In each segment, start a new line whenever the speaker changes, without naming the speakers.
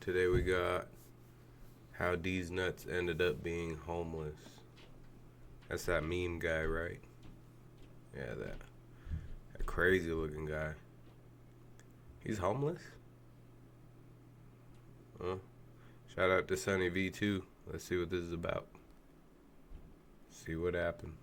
Today we got how Deez nuts ended up being homeless. That's that meme guy, right? Yeah, that crazy looking guy. He's homeless? Shout out to Sunny V2. Let's see what this is about. See what happened.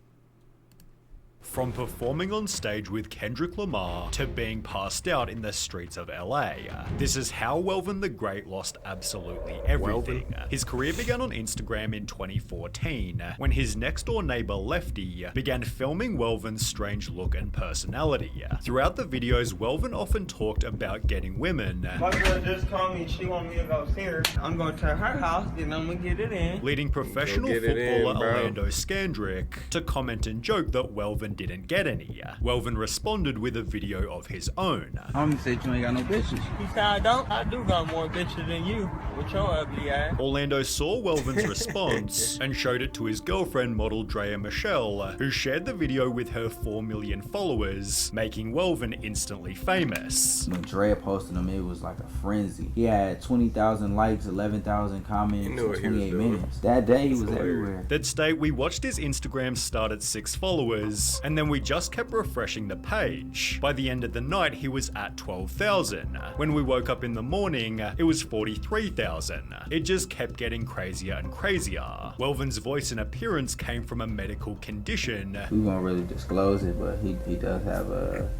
From performing on stage with Kendrick Lamar to being passed out in the streets of LA, this is how Welvin the Great lost absolutely everything. His career began on Instagram in 2014, when his next-door neighbor Lefty began filming Welvin's strange look and personality. Throughout the videos, Welvin often talked about getting women.
My girl just called me, she want me to go see her. I'm going to her house, then I'm going to get it in.
Leading professional footballer Orlando Scandrick to comment and joke that Welvin didn't get any. Welvin responded with a video of his own.
Homie said you ain't got no bitches. He said I don't. I do got more bitches than you with your ugly ass.
Orlando saw Welvin's response and showed it to his girlfriend, model Drea Michelle, who shared the video with her 4 million followers, making Welvin instantly famous.
When Drea posted him, it was like a frenzy. He had 20,000 likes, 11,000 comments in 28 minutes. That day he was everywhere.
That day, we watched his Instagram start at 6 followers, and then we just kept refreshing the page. By the end of the night, he was at 12,000. When we woke up in the morning, it was 43,000. It just kept getting crazier and crazier. Welvin's voice and appearance came from a medical condition.
We won't really disclose it, but he does have a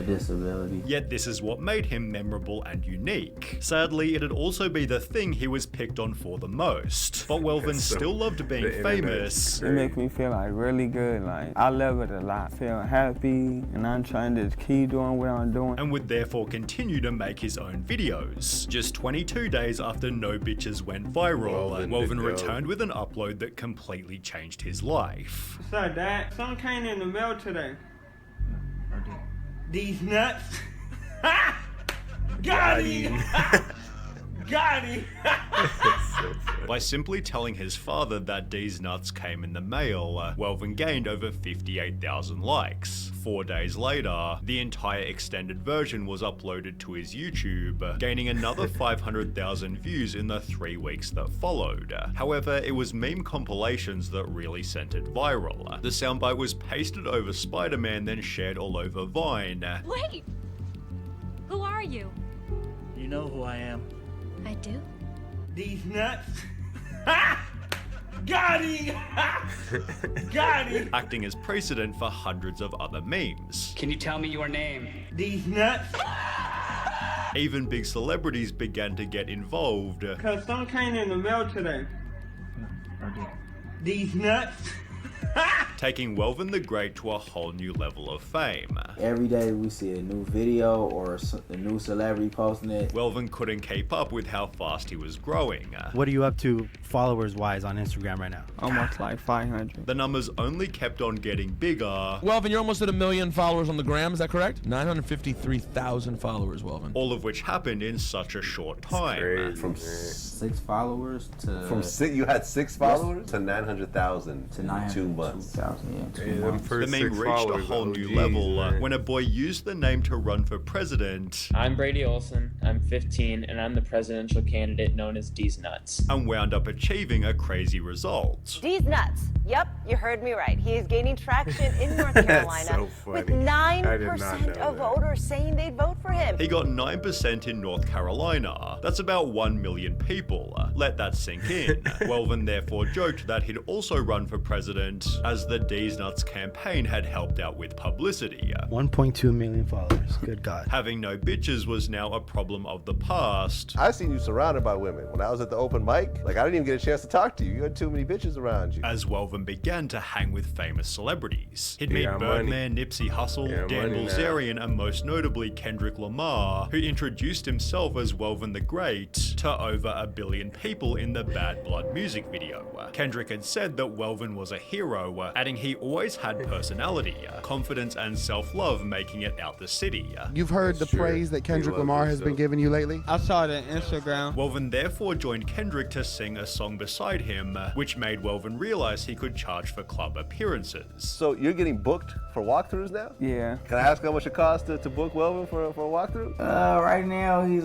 disability.
Yet this is what made him memorable and unique. Sadly, it'd also be the thing he was picked on for the most. But Welvin still loved being famous.
It makes me feel like really good. Like I love it a lot. Feel happy, and I'm trying to keep doing what I'm doing.
And would therefore continue to make his own videos. Just 22 days after No Bitches went viral, Welvin returned with an upload that completely changed his life.
What's up, Dad? Something came in the mail today. These nuts. Got him. Got him.
By simply telling his father that Deez nuts came in the mail, Welvin gained over 58,000 likes. 4 days later, the entire extended version was uploaded to his YouTube, gaining another 500,000 views in the 3 weeks that followed. However, it was meme compilations that really sent it viral. The soundbite was pasted over Spider-Man, then shared all over Vine.
Wait! Who are you?
You know who I am.
I do?
These nuts. Got him. Got him.
Acting as precedent for hundreds of other memes.
Can you tell me your name?
These nuts.
Even big celebrities began to get involved.
Cause something came in the mail today. These nuts.
Taking Welvin the Great to a whole new level of fame.
Every day we see a new video or a new celebrity posting it.
Welvin couldn't keep up with how fast he was growing.
What are you up to followers-wise on Instagram right now?
Almost like 500.
The numbers only kept on getting bigger.
Welvin, you're almost at 1 million followers on the gram, is that correct? 953,000 followers, Welvin.
All of which happened in such a short time.
From 6 followers to...
You had 6 followers to 900,000
to
in 2 months.
2 months.
The meme reached a whole new level when a boy used the name to run for president.
I'm Brady Olson, I'm 15, and I'm the presidential candidate known as Deez Nuts.
And wound up achieving a crazy result.
Deez Nuts. Yep, you heard me right. He is gaining traction in North Carolina with 9% of voters saying they'd vote for him.
He got 9% in North Carolina. That's about 1 million people. Let that sink in. Welvin therefore joked that he'd also run for president, as the Deez Nuts campaign had helped out with publicity.
1.2 million followers. Good God.
Having no bitches was now a problem of the past.
I seen you surrounded by women. When I was at the open mic, I didn't even get a chance to talk to you. You had too many bitches around you.
As Welvin began to hang with famous celebrities. He'd meet Birdman, Nipsey Hussle, Dan Bilzerian, and most notably Kendrick Lamar, who introduced himself as Welvin the Great to over 1 billion people in the Bad Blood music video. Kendrick had said that Welvin was a hero, adding adding he always had personality, confidence and self-love making it out the city.
You've heard the praise that Kendrick Lamar has been giving you lately?
I saw it on Instagram.
Welvin therefore joined Kendrick to sing a song beside him, which made Welvin realize he could charge for club appearances.
So you're getting booked for walkthroughs now?
Yeah.
Can I ask how much it costs to book Welvin for a walkthrough?
Right now he's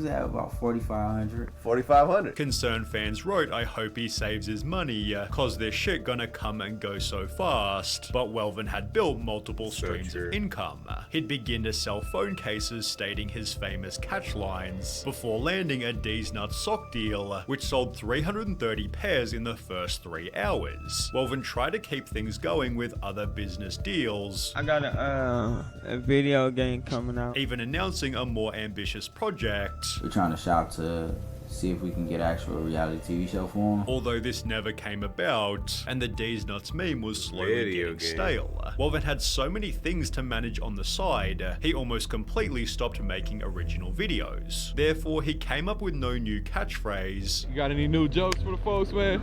at about 4,500.
4,500.
Concerned fans wrote, I hope he saves his money, cause this shit gonna come and go so fast. But Welvin had built multiple streams of income. He'd begin to sell phone cases stating his famous catch lines, before landing a Deez Nuts sock deal, which sold 330 pairs in the first 3 hours. Welvin tried to keep things going with other business deals.
I got a video game coming out.
Even announcing a more ambitious project.
We're trying to shop to see if we can get actual reality TV show for him.
Although this never came about, and the Deez Nuts meme was slowly getting stale. Welvin had so many things to manage on the side, he almost completely stopped making original videos. Therefore, he came up with no new catchphrase.
You got any new jokes for the folks, man?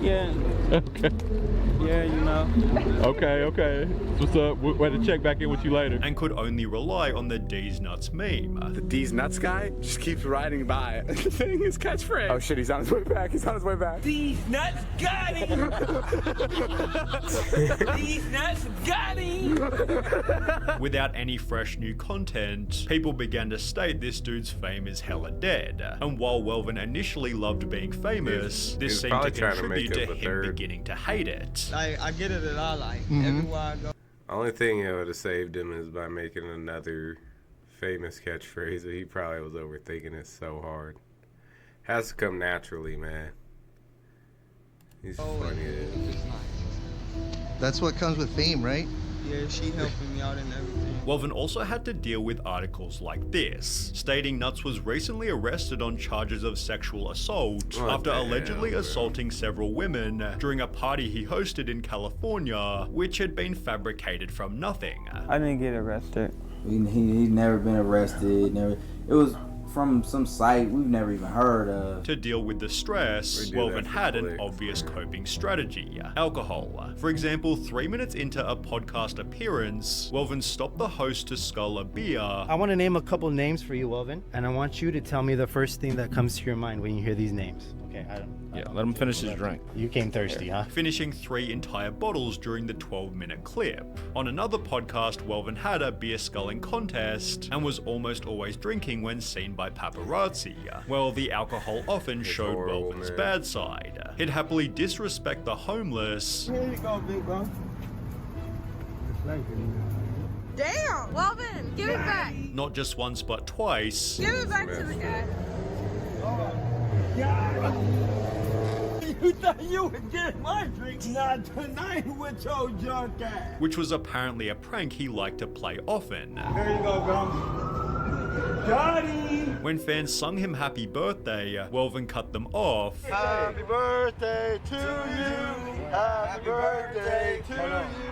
Yeah.
Okay.
Yeah, you know.
Okay. What's up? We're to check back in with you later.
And could only rely on the Deez Nuts meme.
The Deez Nuts guy just keeps riding by, saying his catchphrase. Oh shit, he's on his way back. Deez Nuts got him! Deez Nuts got him!
Without any fresh new content, people began to state this dude's fame is hella dead. And while Welvin initially loved being famous, this seemed to contribute to him beginning to hate it.
I get it a lot, everywhere I go.
Only thing it would have saved him is by making another famous catchphrase that he probably was overthinking it so hard. Has to come naturally, man. He's funny as
That's what comes with fame, right?
Yeah, she helping me out and everything.
Welvin also had to deal with articles like this, stating Nuts was recently arrested on charges of sexual assault after allegedly assaulting several women during a party he hosted in California, which had been fabricated from nothing.
I didn't get arrested.
He's never been arrested. It was from some site we've never even heard of.
To deal with the stress, Welvin had an obvious coping strategy: alcohol. For example, 3 minutes into a podcast appearance, Welvin stopped the host to scull a beer.
I want to name a couple names for you, Welvin, and I want you to tell me the first thing that comes to your mind when you hear these names. Okay,
let him finish his drink.
You came thirsty, huh?
Finishing 3 entire bottles during the 12-minute clip. On another podcast, Welvin had a beer sculling contest and was almost always drinking when seen by paparazzi. Well, the alcohol often showed Welvin's bad side. He'd happily disrespect the homeless.
Here you go, big bro.
Damn, Welvin, give it back.
Not just once, but twice.
Give it back to the guy.
You thought you would get my drink, not tonight with your junk ass.
Which was apparently a prank he liked to play often.
There you go, bro. Johnny!
When fans sung him happy birthday, Welvin cut them off.
Happy birthday to you. Happy birthday to you.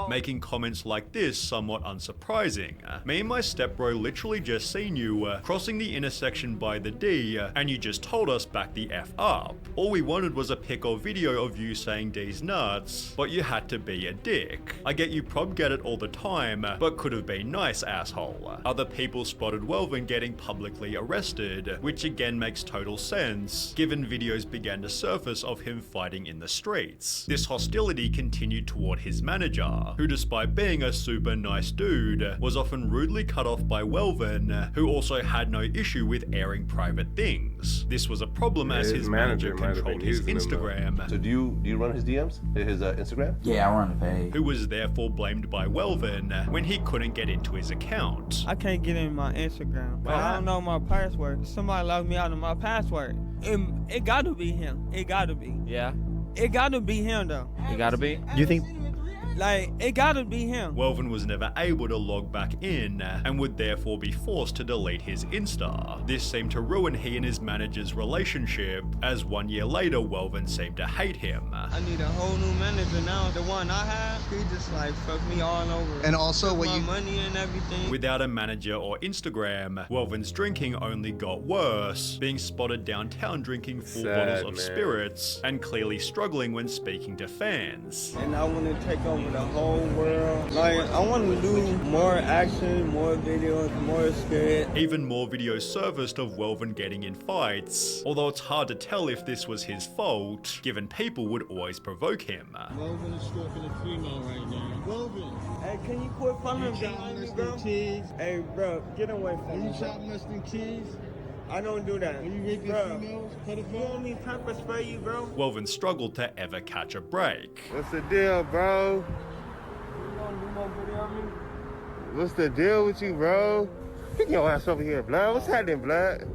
Making comments like this somewhat unsurprising. Me and my stepbro literally just seen you crossing the intersection by the D, and you just told us back the F up. All we wanted was a pic or video of you saying Deez Nuts, but you had to be a dick. I get you prob get it all the time, but could have been nice, asshole. Other people spotted Welvin getting publicly arrested, which again makes total sense, given videos began to surface of him fighting in the streets. This hostility continued toward his manager, who despite being a super nice dude, was often rudely cut off by Welvin, who also had no issue with airing private things. This was a problem as his manager controlled his Instagram.
So do you run his DMs? His Instagram?
Yeah, I run the page.
Who was therefore blamed by Welvin when he couldn't get into his account.
I can't get in my Instagram. But I don't know my password. Somebody logged me out of my password. It gotta be him. It gotta be.
Yeah.
It gotta be him though.
It gotta be.
Do you think
Like, it gotta be him.
Welvin was never able to log back in and would therefore be forced to delete his Insta. This seemed to ruin he and his manager's relationship, as 1 year later Welvin seemed to hate him.
I need a whole new manager now. The one I have, he just like fucked me all over.
And also
my money and everything.
Without a manager or Instagram, Welvin's drinking only got worse, being spotted downtown drinking full bottles of spirits and clearly struggling when speaking to fans.
And I want to take over the whole world. Like, I want to do more action, more videos, more skit.
Even more videos surfaced of Welvin getting in fights, although it's hard to tell if this was his fault, given people would always provoke him.
Welvin is stroking a female right now. Welvin! Hey, can you quit following behind me, bro? Hey, bro, get away from me. You chopping us them cheese? I don't do that. Are you raping females? You want me pepper spray you, bro?
Welvin struggled to ever catch a break.
What's the deal, bro?
You gonna do more video on me?
What's the deal with you, bro? Pick your ass over here, blood. What's happening, blood?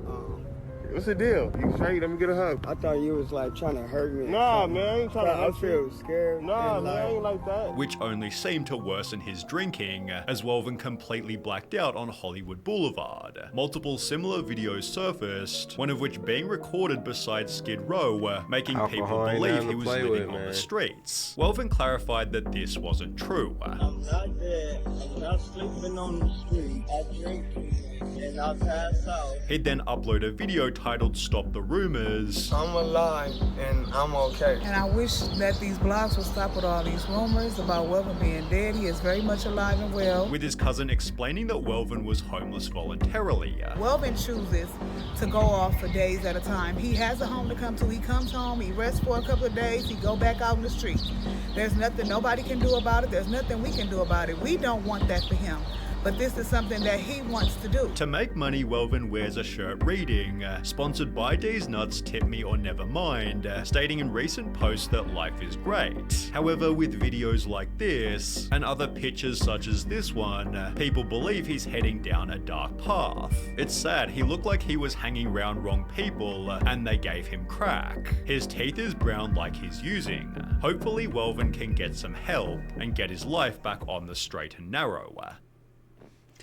What's the deal? You straight? Let me get a hug.
I thought you was like trying to hurt me.
Nah, man, I ain't trying to hurt
I feel scared.
Nah, man, I ain't like that.
Which only seemed to worsen his drinking, as Welvin completely blacked out on Hollywood Boulevard. Multiple similar videos surfaced, one of which being recorded beside Skid Row, making people believe he was living on the streets. Welvin clarified that this wasn't true.
I'm not dead. I'm not sleeping on the street. I drink and I pass out.
He'd then upload a video titled Stop the Rumors.
I'm alive and I'm okay.
And I wish that these blogs would stop with all these rumors about Welvin being dead. He is very much alive and well.
With his cousin explaining that Welvin was homeless voluntarily.
Welvin chooses to go off for days at a time. He has a home to come to. He comes home, he rests for a couple of days, he go back out in the street. There's nothing nobody can do about it. There's nothing we can do about it. We don't want that for him. But this is something that he wants to do.
To make money, Welvin wears a shirt reading, sponsored by Deez Nuts, Tip Me or Never Mind, stating in recent posts that life is great. However, with videos like this, and other pictures such as this one, people believe he's heading down a dark path. It's sad, he looked like he was hanging around wrong people, and they gave him crack. His teeth is brown like he's using. Hopefully Welvin can get some help, and get his life back on the straight and narrow.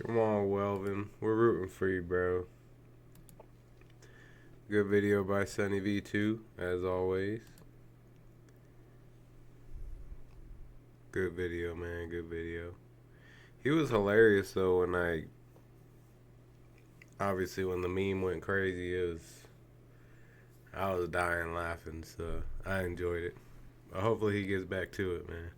Come on, Welvin. We're rooting for you, bro. Good video by Sunny V2, as always. Good video, man. Good video. He was hilarious, though, when obviously, when the meme went crazy, I was dying laughing, so I enjoyed it. But hopefully he gets back to it, man.